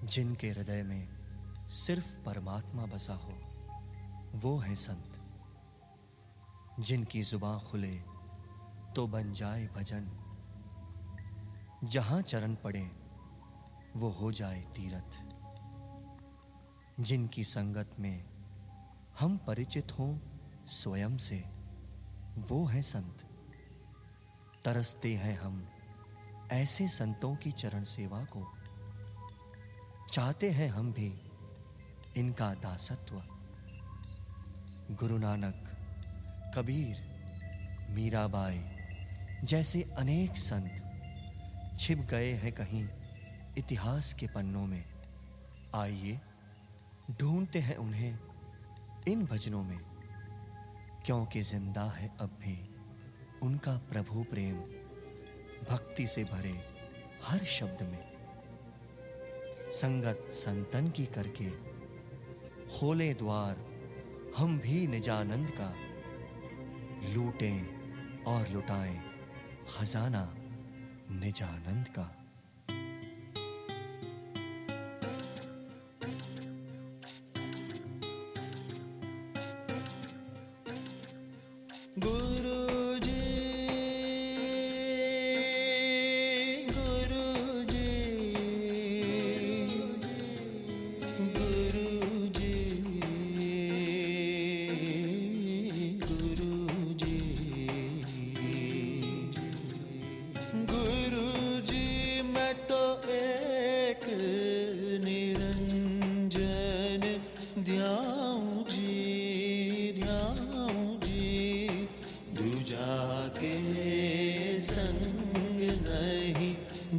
जिनके हृदय में सिर्फ परमात्मा बसा हो वो है संत। जिनकी जुबां खुले तो बन जाए भजन, जहां चरण पड़े वो हो जाए तीरथ। जिनकी संगत में हम परिचित हों स्वयं से वो है संत। तरसते हैं हम ऐसे संतों की चरण सेवा को, चाहते हैं हम भी इनका दासत्व। गुरु नानक, कबीर, मीराबाई जैसे अनेक संत छिप गए हैं कहीं इतिहास के पन्नों में। आइए ढूंढते हैं उन्हें इन भजनों में, क्योंकि जिंदा है अब भी उनका प्रभु प्रेम भक्ति से भरे हर शब्द में। संगत संतन की करके खोले द्वार हम भी निजानंद का, लूटें और लुटाएं खजाना निजानंद का।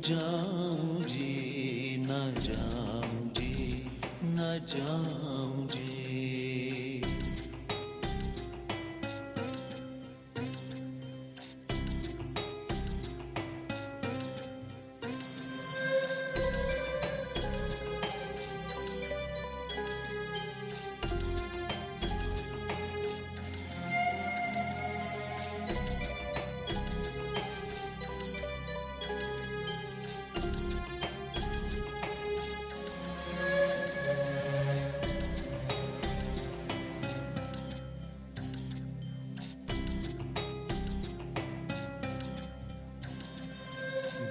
जाऊं जी न जाऊं जी न जाऊं जी।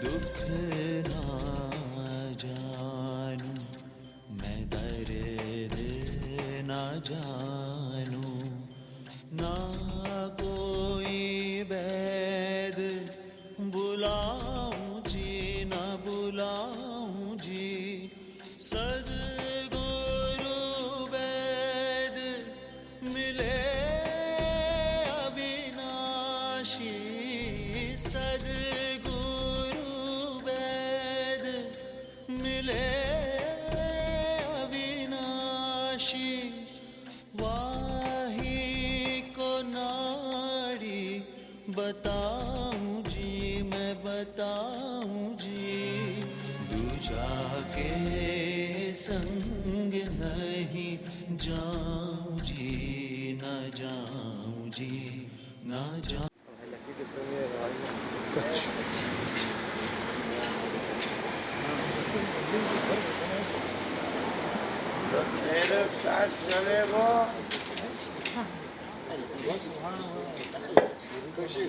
दुख ना जानूं मैं दर्द ना जानूं, ना कोई वैद बुलाऊं जी ना बुलाऊं जी। सद्गुरु वैद मिले अविनाशी, मिले अविनाशी। वाही को नाड़ी बताऊं जी मैं बताऊं जी। दूजा के संग नहीं जाऊं जी न जाऊं जी न जाऊं। मेरे साथ चले वो खुशी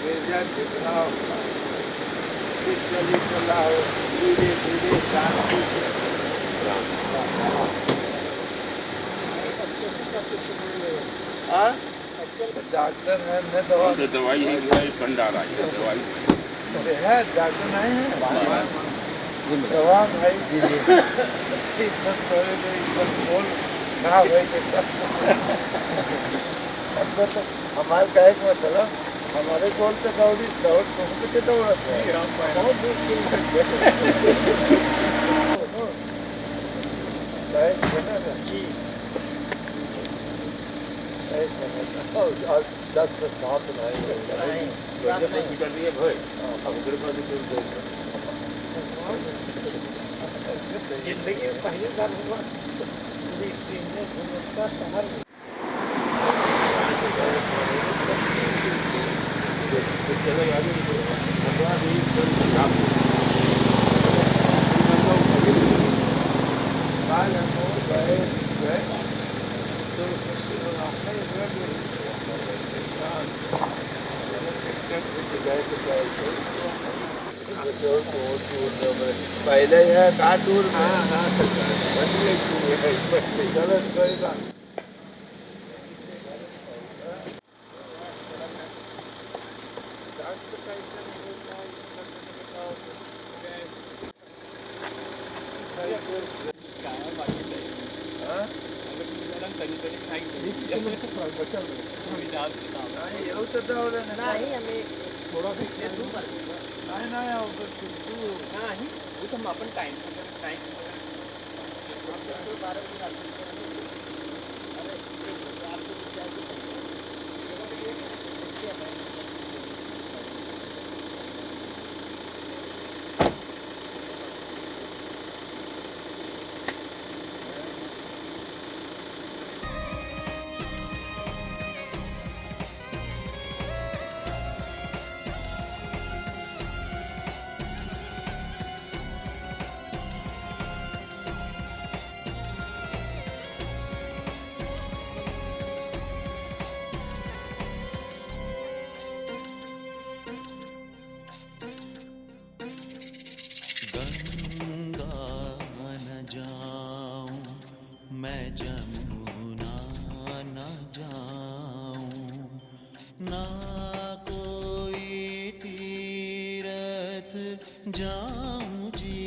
गिरजा दिखलाओ, चली चलाओ, धीरे धीरे शांति से। हाँ? डॉक्टर है मैं दवा दवाई है भंडारा है दवाई है, डॉक्टर नहीं है दवा भाई सब बोल ना भाई तो हमारे कहे को चलो हमारे गोल पे दौड़ी दौड़ पहुँच के दौड़त है बहुत दूर और 10 से 7 नहीं कर रही है भाई अब कृपा जिंदगी में पहली बार हुआ घूमता शहर में पहले है कहाँ दूर में चलो कोई बात आपण टाइम गंगा न जाऊं मैं जमुना न जाऊं ना कोई तीरथ जाऊं जी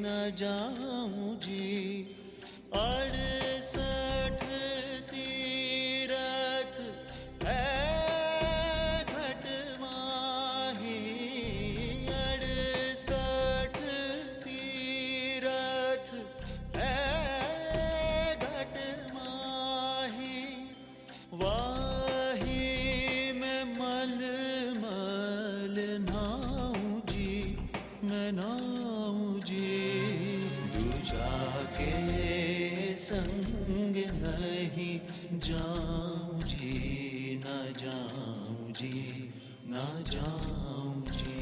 न जाऊं जी 68 तीरथ है घट माही 68 तीरथ है घट माही वाही में मल मल नाऊं जी मैं नाऊं जी दूजा के संग नहीं जाऊं जी न जाऊं जी न जाऊं जी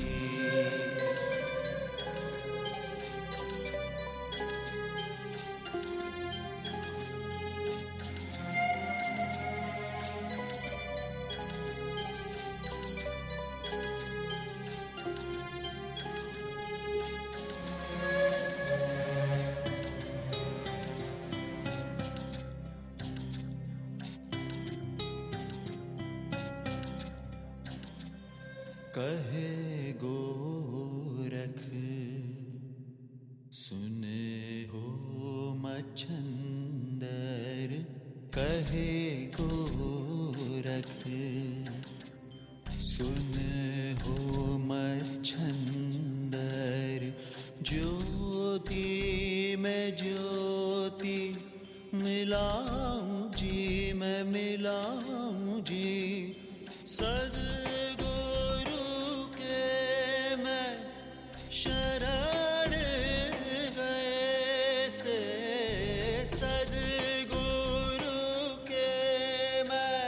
कहे गोरख सुने हो मच्छंदर कहे गोरख सुने हो मच्छंदर ज्योति में ज्योति मिलाऊं जी मैं मिलाऊं जी सद्गुरु के मैं शरण गए से सद्गुरु के मैं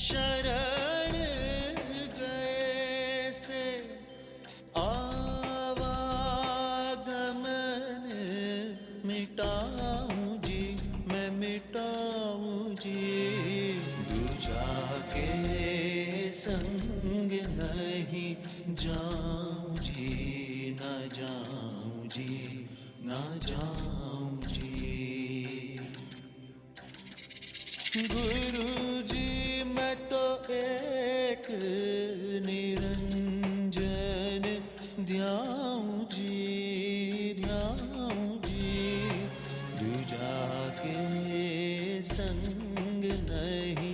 शरण गए से आवागमन मिटा जाऊं जी। गुरु जी मैं तो एक निरंजन ध्याऊं जी, ध्याऊं जी। दूजा के संग नहीं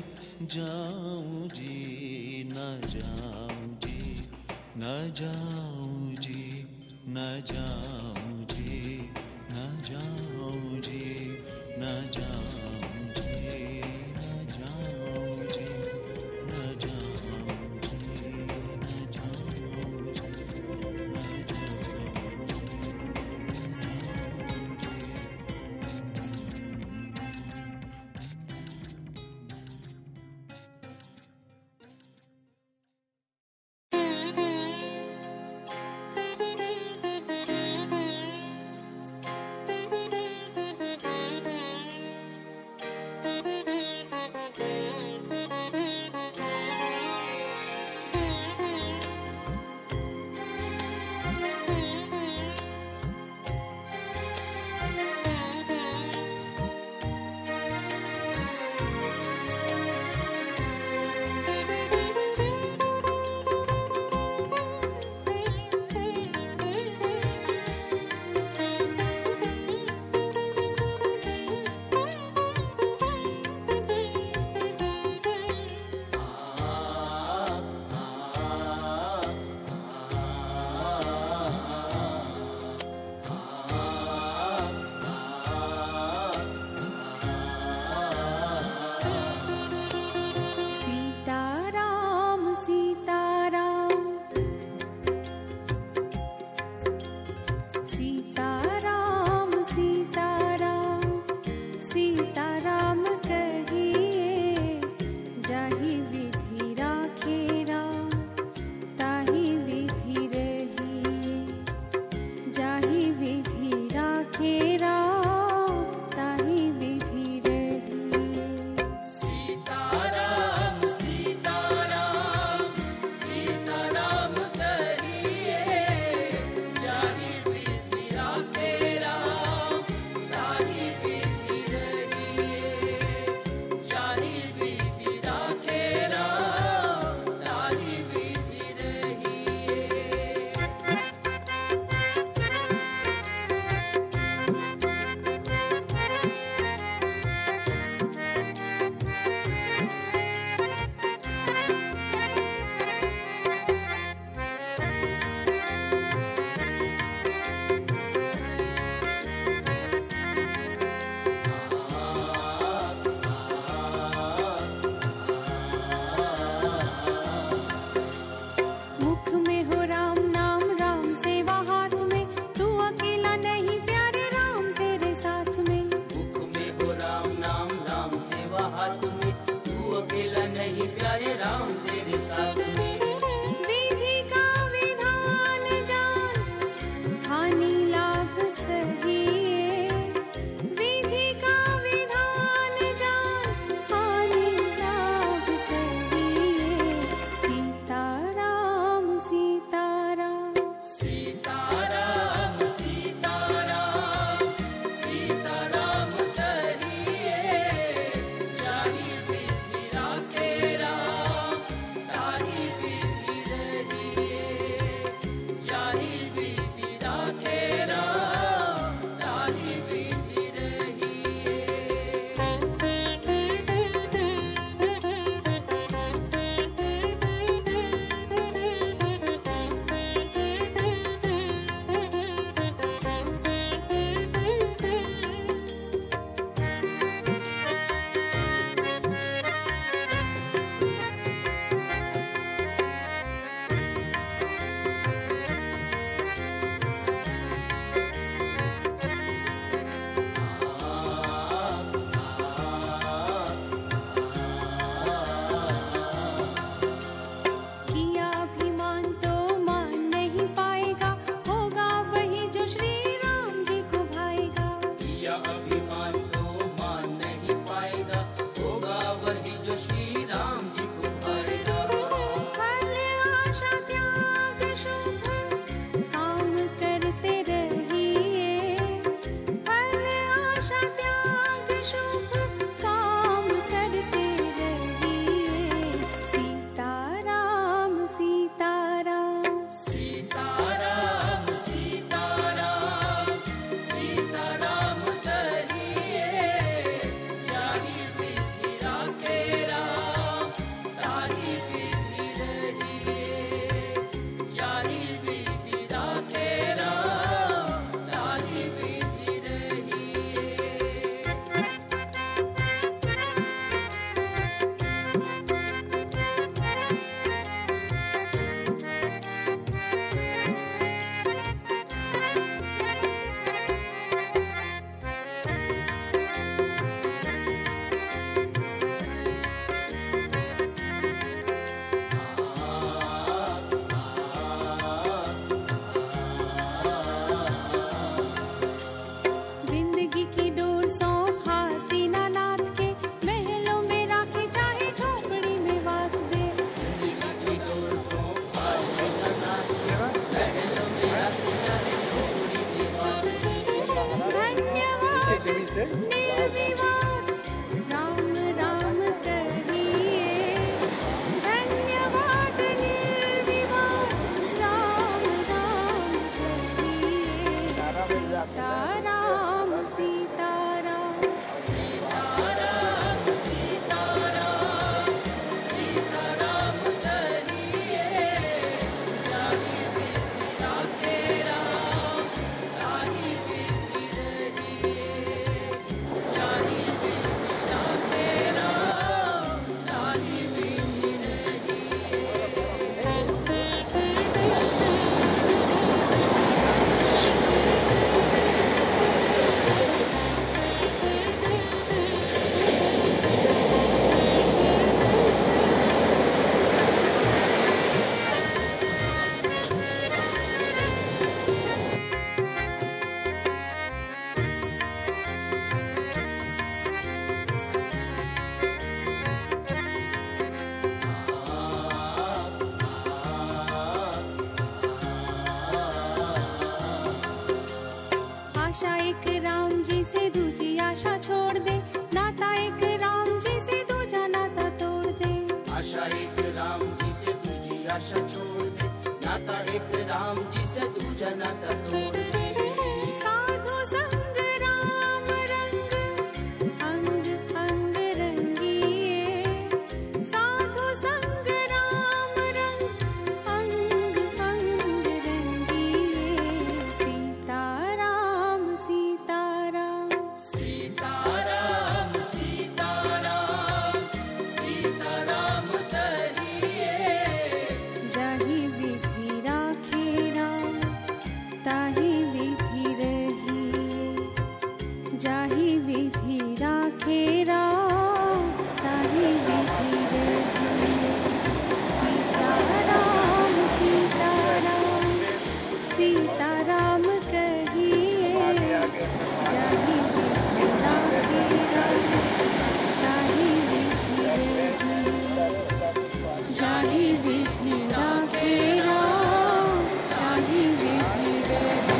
जाऊं जी, न जाऊं जी, न जाऊं जी, न जाऊं जी, न जाऊं जी, न जाऊं जी, न जाऊं जी, न जाऊं जी, न जाऊं जी, न निर्विवाद राम राम कहिए, धन्यवाद निर्विवाद राम राम कहिए। सीताराम सीताराम सीताराम सीताराम सीताराम कहिए, जाहि विधि राखे राम ताहि विधि रहिए, जाहि विधि राखे राम ताहि विधि आशा एक राम जी से दूजी आशा छोड़ दे, नाता एक राम जी से दूजा नाता तोड़ दे। आशा एक राम जी से दूजी आशा छोड़ दे, नाता एक राम जी से दूजा नाता तोड़ दे। साधु संग राम रंग अंग अंग रंगिए, साधु संग राम रंग अंग अंग रंगिए। सीताराम सीताराम सीताराम सीताराम सीताराम कहिए, जाहि विधि राखे राम ताहि विधि रहिए, जाहि विधि राखे राम ताहि विधि रहिए। सीताराम सीताराम सीताराम कहिए, जाहि विधि राखे राम ताहि विधि रहिए, जाहि विधि राखे राम ताहि विधि रहिए।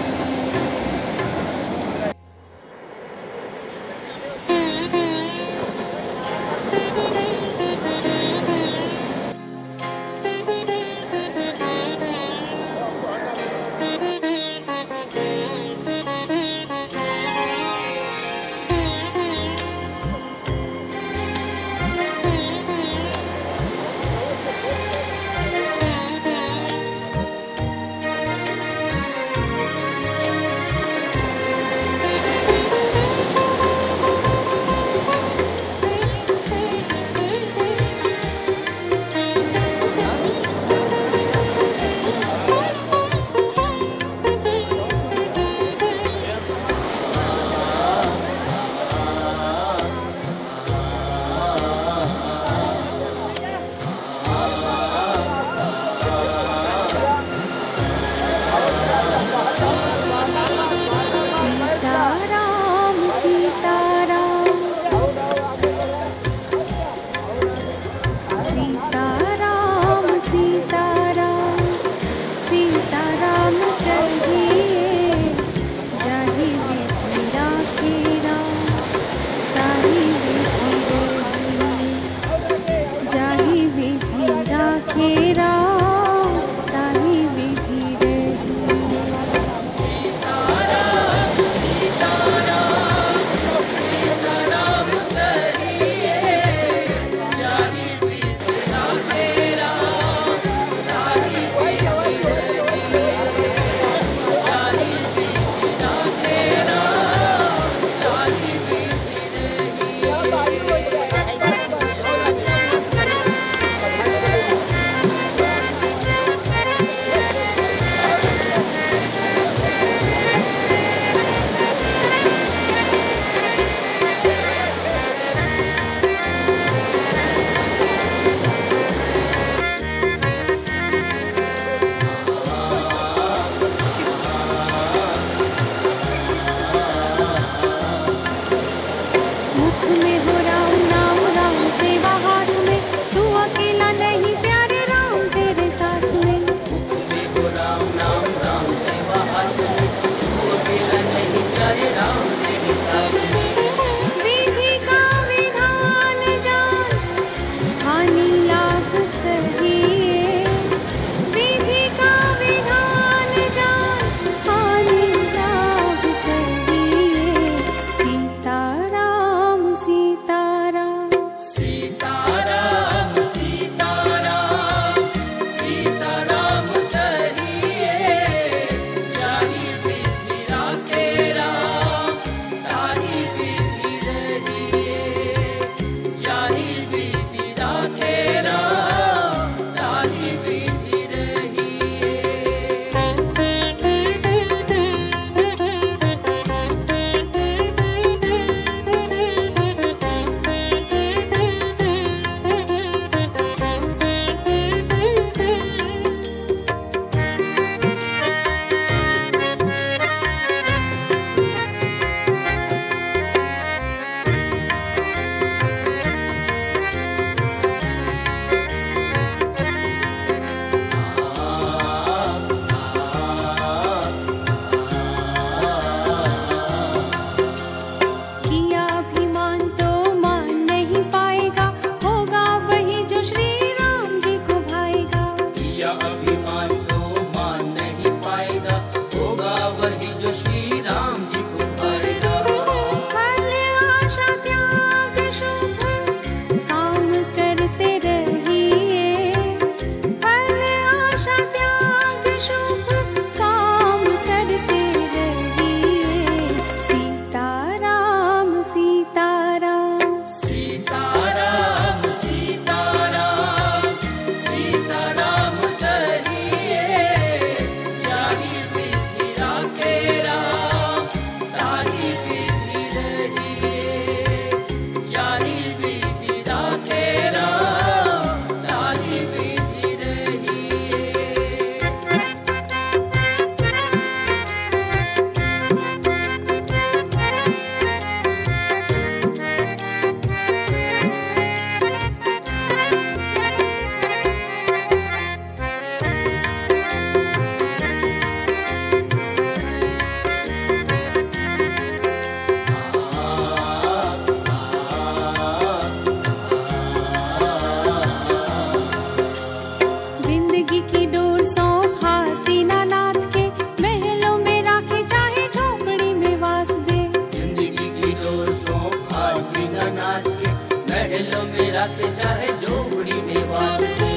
या के चाहे झोपड़ी में वास दे।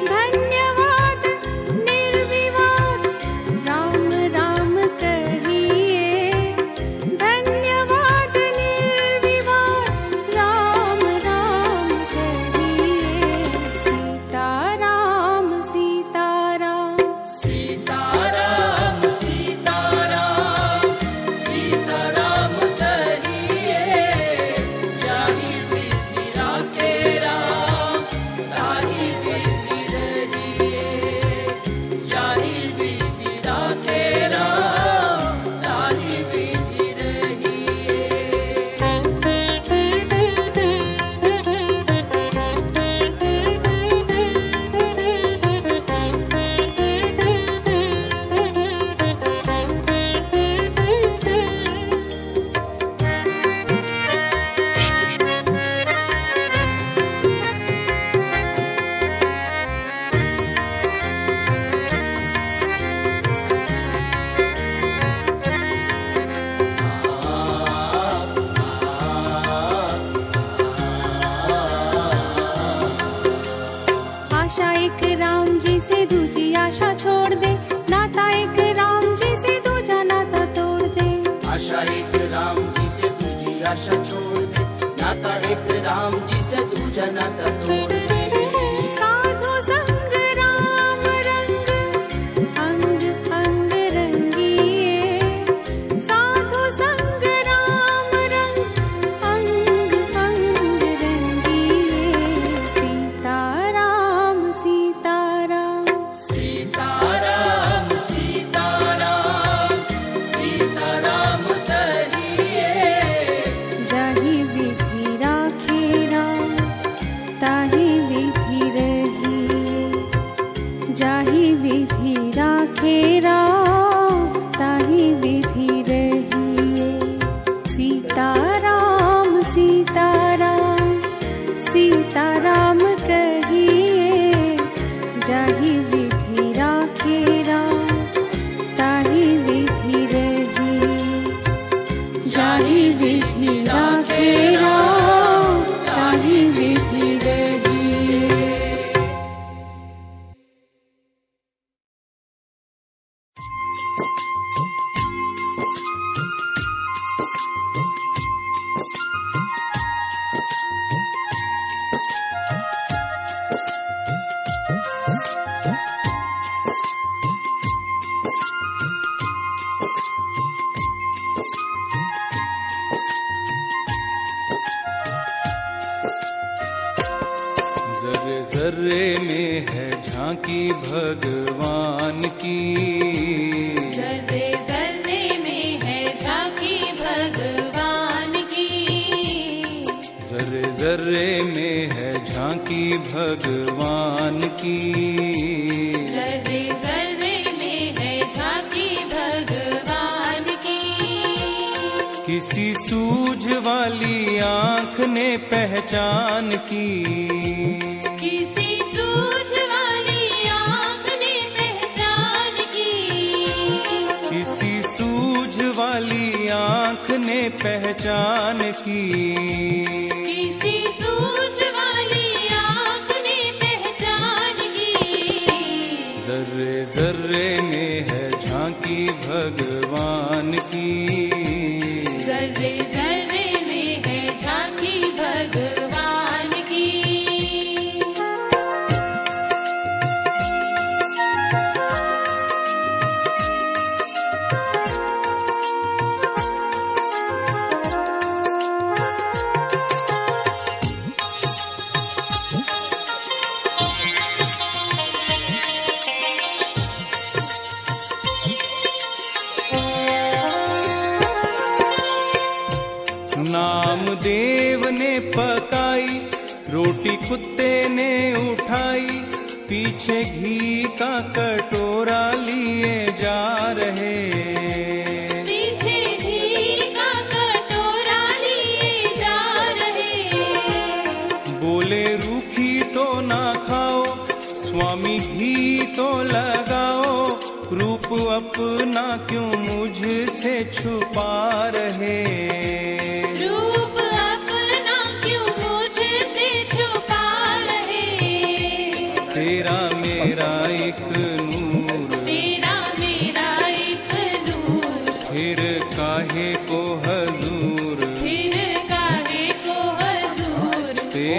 धन्यवाद निर्विवाद राम राम कहिए, धन्यवाद निर्विवाद राम राम कहिए। सीताराम सीताराम सीताराम सीताराम सीताराम कहिए, जाहि विधि राखे राम ताहि विधि रहिए, जाहि विधि राखे राम ताहि विधि रहिए। आशा एक राम जी से दूजी आशा छोड़ दे, नाता एक राम जी से दूजा नाता तोड़ दे। आशा एक राम जी से दूजी आशा छोड़ दे, नाता एक राम जी से दूजा नाता तोड़ दे। साधु संग राम रंग अंग अंग रंगिए, साधु संग राम रंग अंग अंग रंगिए। सीताराम सीताराम सीताराम सीताराम सीताराम कहिए, जाहि विधि राखे राम ताहि विधि रहिए, जाहि विधि राखे राम ताहि विधि रहिए। सीताराम सीताराम सीताराम कहिए, जाहि विधि राखे राम ताहि विधि रहिए, जाहि विधि राखे राम ताहि विधि रहिए। जर्रे जर्रे में है झांकी भगवान की, जर्रे जर्रे में है झांकी भगवान की, जर्रे जर्रे में है झांकी भगवान की। जर्रे जर्रे में है झांकी भगवान की। किसी सूझ वाली आंख ने पहचान की, किसी सूझ वाली आंख ने पहचान की, किसी सूझ वाली आंख ने पहचान की। किसी सूझ वाली आंख ने पहचान की। जर्रे जर्रे में है झांकी भगवान की, जर्रे जर्रे में है झांकी भगवान की। नामदेव ने पकाई रोटी, कुत्ते ने उठाई, पीछे घी का कटोरा लिए जा रहे। पीछे घी का कटोरा लिए जा रहे। बोले रूखी तो ना खाओ, स्वामी घी तो लगाओ, रूप अपना क्यों मुझसे छुपा रहे। रूप अपना क्यों मुझसे छुपा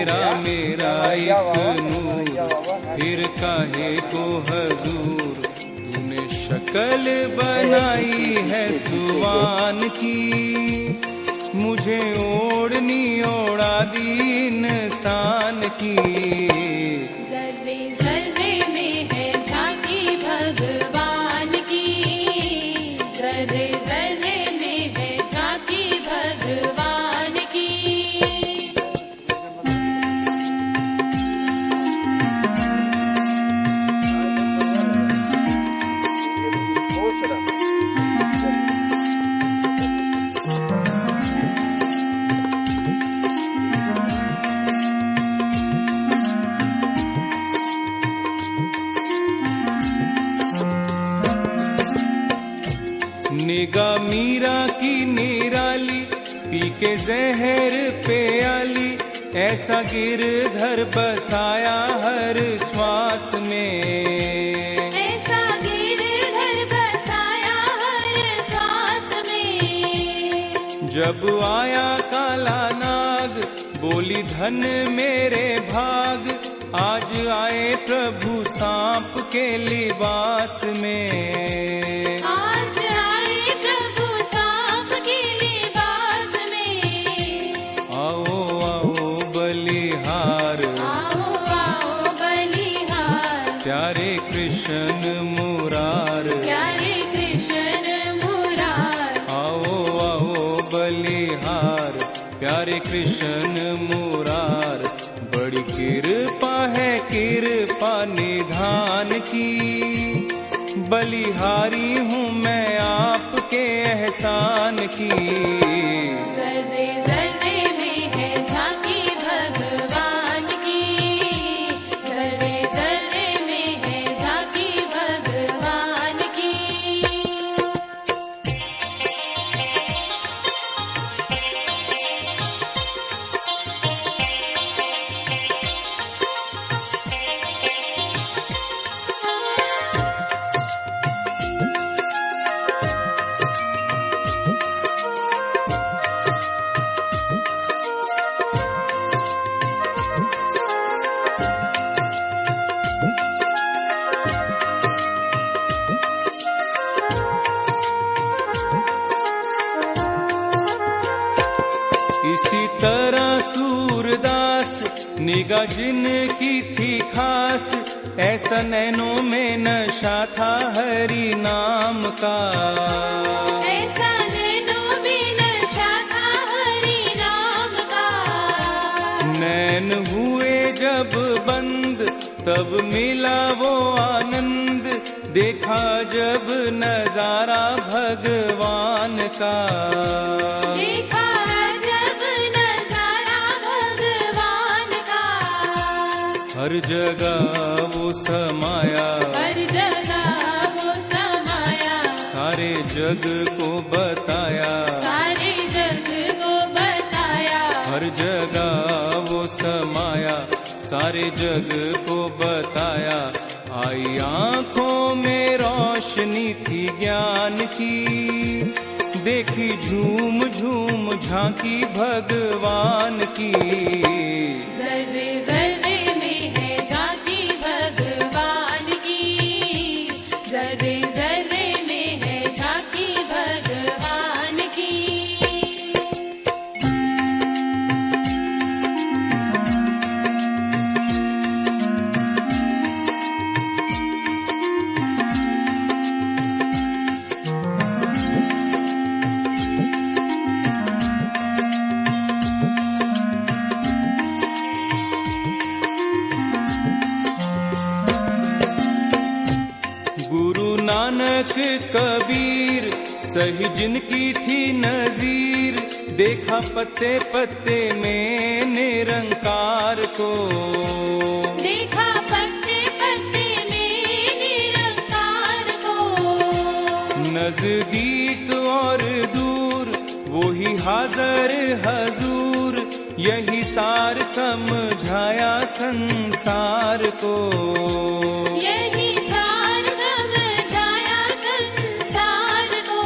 तेरा मेरा एक नूर, फिर काहे को हजूर तूने शक्ल बनाई है सुवान की, मुझे ओढ़नी ओढ़ा दी इंसान की। जर्रे जर्रे में है झांकी भगवान की, जर्रे जर्रे में है झांकी भगवान की। निगाह मीरा की निराली, पी के जहर पे आली, ऐसा गिरधर बसाया हर श्वास में, ऐसा गिरधर बसाया हर सांस में। जब आया काला नाग बोली धन मेरे भाग, आज आए प्रभु सांप के लिबास में। आज आए प्रभु सांप के लिबास में। आओ आओ बलिहार, आओ आओ बलिहार, प्यारे कृष्ण मुरार, प्यारे कृष्ण मुरार। आओ आओ बलिहार, प्यारे कृष्ण मुरार। बड़ी कृपा है कृपा निधान की, बलिहारी हूँ मैं आपके एहसान की। जर्रे जर्रे में है झांकी भगवान की, जर्रे जर्रे में है झांकी भगवान की। इसी तरह सूरदास निगाह जिनकी थी खास, ऐसा नैनों में नशा था हरि नाम का। ऐसा नैनों में नशा था हरि नाम का। नैन हुए जब बंद तब मिला वो आनंद, देखा जब नजारा भगवान का। देखा जब नजारा भगवान का। हर जगह वो समाया, हर जगह वो समाया, सारे जग को बताया। सारे जग को बताया। हर जगह वो समाया, सारे जग को बताया। आई आंखों में रोशनी थी ज्ञान की, देखी झूम झूम झांकी भगवान की। जर्रे जर्रे में है झांकी भगवान की, जर्रे जर्रे में है झांकी भगवान की। गुरु नानक कबीर सही जिनकी थी नजीर, देखा पत्ते पत्ते में निरंकार को। देखा पत्ते पत्ते में निरंकार को। नजदीक और दूर वही हाजर हजूर, यही सार समझाया संसार को। यही सार समझाया संसार को।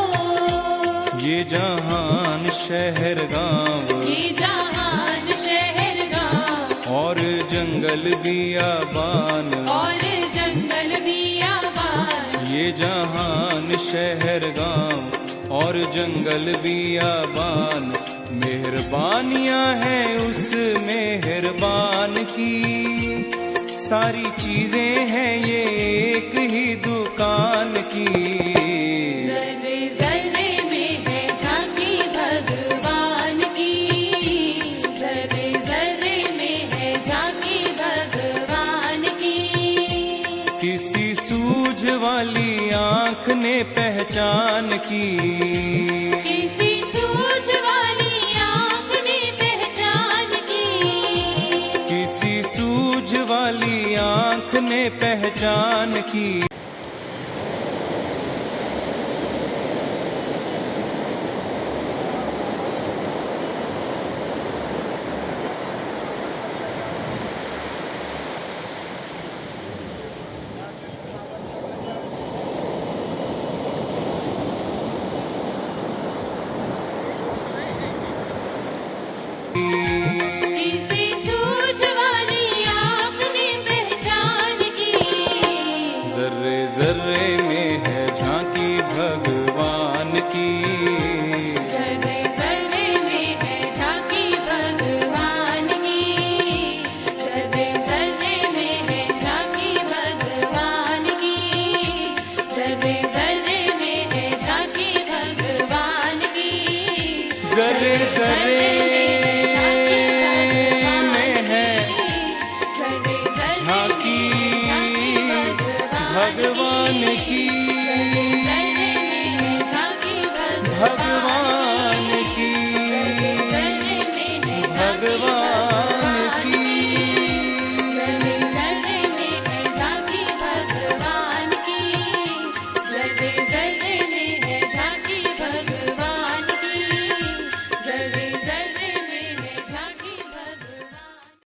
ये जहान शहर गांव, ये जहान शहर गांव, जंगल बियाबान, और जंगल बियाबान, ये जहान शहर गांव और जंगल बियाबान, मेहरबानियां हैं उस मेहरबान की। सारी चीजें हैं ये एक ही दुकान की। जर्रे जर्रे में है झांकी भगवान की, जर्रे जर्रे में है झांकी भगवान की। किसी सूझ वाली आंख ने पहचान की, किसी सूझ वाली आंख ने पहचान की, किसी सूझ वाली आंख ने पहचान की। किसी सूझ वाली आंख ने पहचान की। जर्रे जर्रे में है झांकी भगवान की, जर्रे जर्रे में है झांकी भगवान की, जर्रे जर्रे में है झांकी भगवान की, जर्रे जर्रे में है झांकी भगवान की। जर्रे जर्रे भगवान की, भगवान